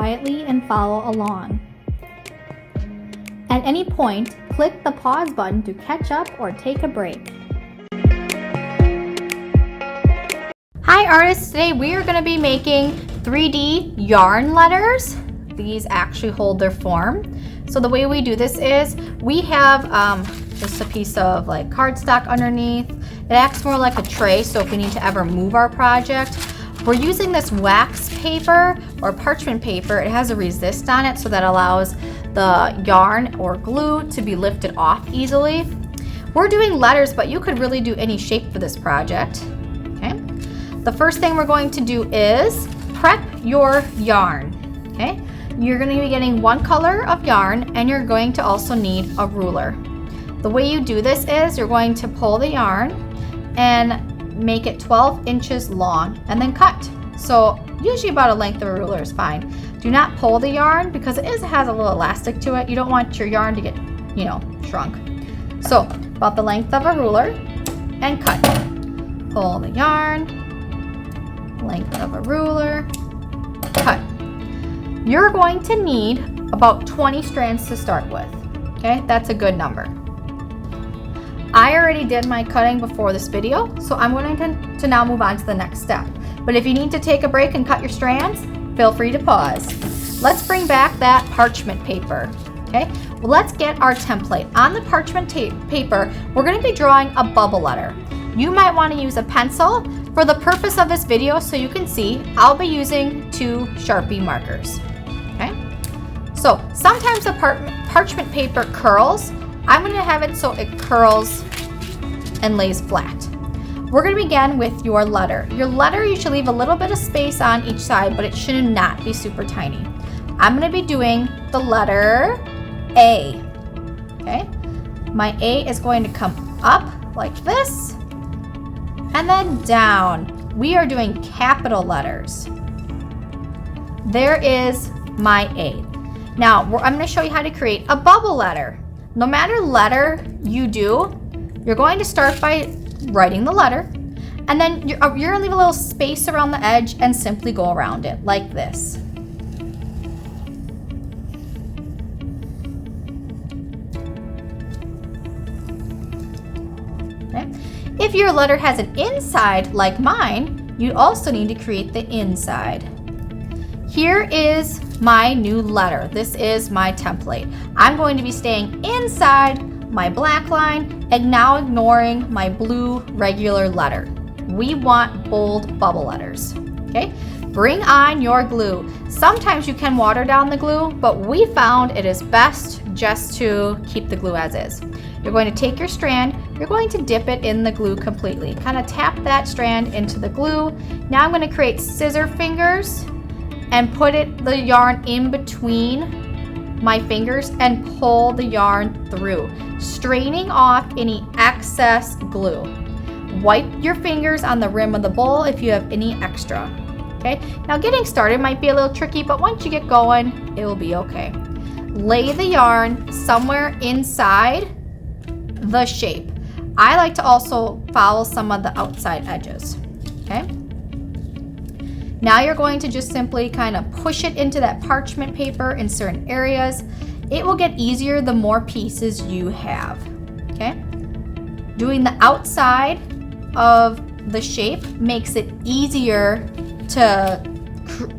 quietly and follow along. At any point, click the pause button to catch up or take a break. Hi artists, today we are going to be making 3D yarn letters. These actually hold their form. So the way we do this is we have just a piece of like cardstock underneath. It acts more like a tray, so if we need to ever move our project. We're using this wax paper or parchment paper. It has a resist on it, so that allows the yarn or glue to be lifted off easily. We're doing letters, but you could really do any shape for this project. Okay. The first thing we're going to do is prep your yarn. Okay. You're going to be getting one color of yarn, and you're going to also need a ruler. The way you do this is you're going to pull the yarn and make it 12 inches long and then cut. So usually about a length of a ruler is fine. Do not pull the yarn because it has a little elastic to it. You don't want your yarn to get, shrunk. So about the length of a ruler and cut. Pull the yarn, length of a ruler, cut. You're going to need about 20 strands to start with. Okay, that's a good number. I already did my cutting before this video, so I'm going to now move on to the next step. But if you need to take a break and cut your strands, feel free to pause. Let's bring back that parchment paper. Okay, well, let's get our template. On the parchment paper, we're going to be drawing a bubble letter. You might want to use a pencil. For the purpose of this video, so you can see, I'll be using 2 Sharpie markers. Okay, so sometimes the parchment paper curls. I'm going to have it so it curls and lays flat. We're going to begin with your letter. Your letter, you should leave a little bit of space on each side, but it should not be super tiny. I'm going to be doing the letter A. Okay, my A is going to come up like this and then down. We are doing capital letters. There is my A. Now I'm going to show you how to create a bubble letter. No matter letter you do, you're going to start by writing the letter, and then you're going to leave a little space around the edge and simply go around it like this. Okay. If your letter has an inside like mine, you also need to create the inside. Here is my new letter. This is my template. I'm going to be staying inside my black line and now ignoring my blue regular letter. We want bold bubble letters. Okay, bring on your glue. Sometimes you can water down the glue, but we found it is best just to keep the glue as is. You're going to take your strand, you're going to dip it in the glue completely. Kind of tap that strand into the glue. Now I'm going to create scissor fingers and put the yarn in between my fingers and pull the yarn through, straining off any excess glue. Wipe your fingers on the rim of the bowl if you have any extra. Okay, now getting started might be a little tricky, but once you get going, it will be okay. Lay the yarn somewhere inside the shape. I like to also follow some of the outside edges. Okay. Now you're going to just simply kind of push it into that parchment paper in certain areas. It will get easier the more pieces you have. Okay. Doing the outside of the shape makes it easier to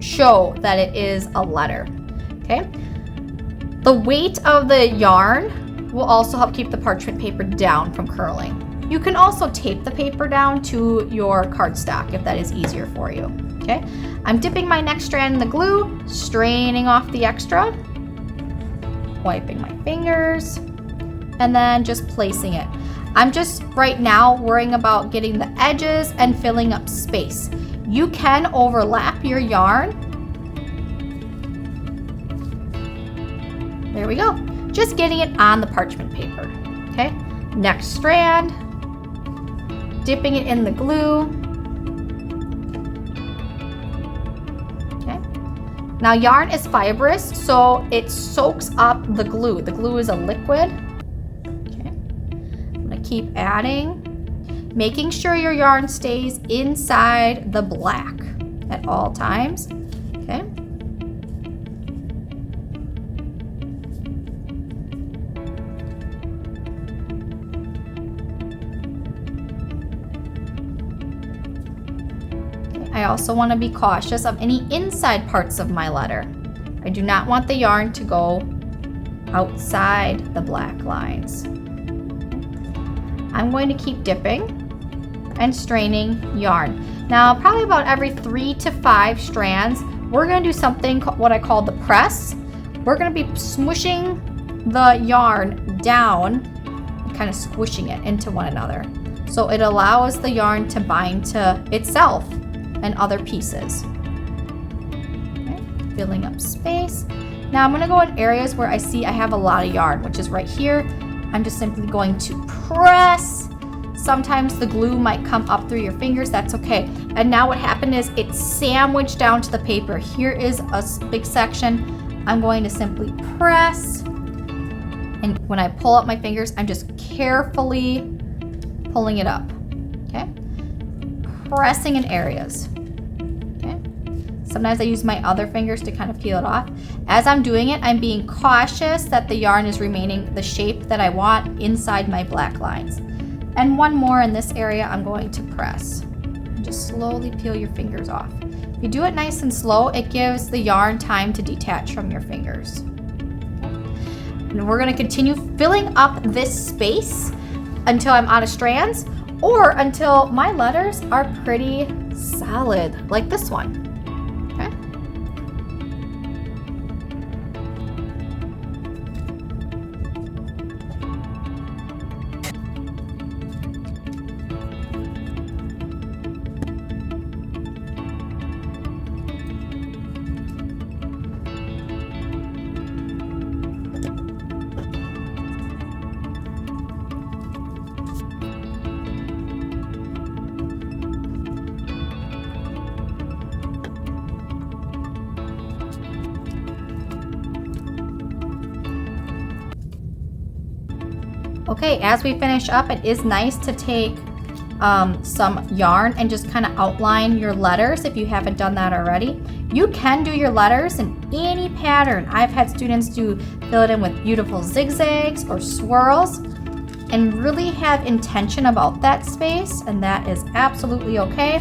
show that it is a letter. Okay. The weight of the yarn will also help keep the parchment paper down from curling. You can also tape the paper down to your cardstock if that is easier for you. Okay, I'm dipping my next strand in the glue, straining off the extra, wiping my fingers, and then just placing it. I'm just right now worrying about getting the edges and filling up space. You can overlap your yarn. There we go. Just getting it on the parchment paper. Okay, next strand, dipping it in the glue. Now yarn is fibrous, so it soaks up the glue. The glue is a liquid. Okay. I'm gonna keep adding, making sure your yarn stays inside the black at all times. Okay. I also want to be cautious of any inside parts of my letter. I do not want the yarn to go outside the black lines. I'm going to keep dipping and straining yarn. Now, probably about every 3 to 5 strands, we're going to do something what I call the press. We're going to be smushing the yarn down, kind of squishing it into one another. So it allows the yarn to bind to itself and other pieces. Okay, filling up space. Now I'm going to go in areas where I see I have a lot of yarn, which is right here. I'm just simply going to press. Sometimes the glue might come up through your fingers, that's okay. And now what happened is it's sandwiched down to the paper. Here is a big section. I'm going to simply press. And when I pull up my fingers, I'm just carefully pulling it up, okay? Pressing in areas, okay? Sometimes I use my other fingers to kind of peel it off. As I'm doing it, I'm being cautious that the yarn is remaining the shape that I want inside my black lines. And one more in this area, I'm going to press. Just slowly peel your fingers off. If you do it nice and slow, it gives the yarn time to detach from your fingers. And we're gonna continue filling up this space until I'm out of strands or until my letters are pretty solid, like this one, okay? Okay, as we finish up, it is nice to take some yarn and just kind of outline your letters if you haven't done that already. You can do your letters in any pattern. I've had students fill it in with beautiful zigzags or swirls and really have intention about that space, and that is absolutely okay.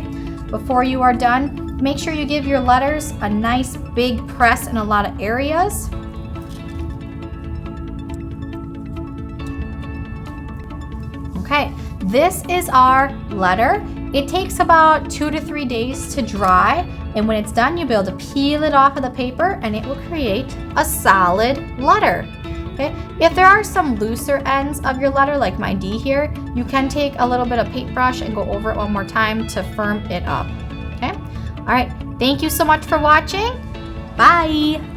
Before you are done, make sure you give your letters a nice big press in a lot of areas. Okay, this is our letter. It takes about 2 to 3 days to dry, and when it's done, you'll be able to peel it off of the paper and it will create a solid letter. Okay, if there are some looser ends of your letter, like my D here, you can take a little bit of paintbrush and go over it one more time to firm it up. Okay, all right, thank you so much for watching. Bye.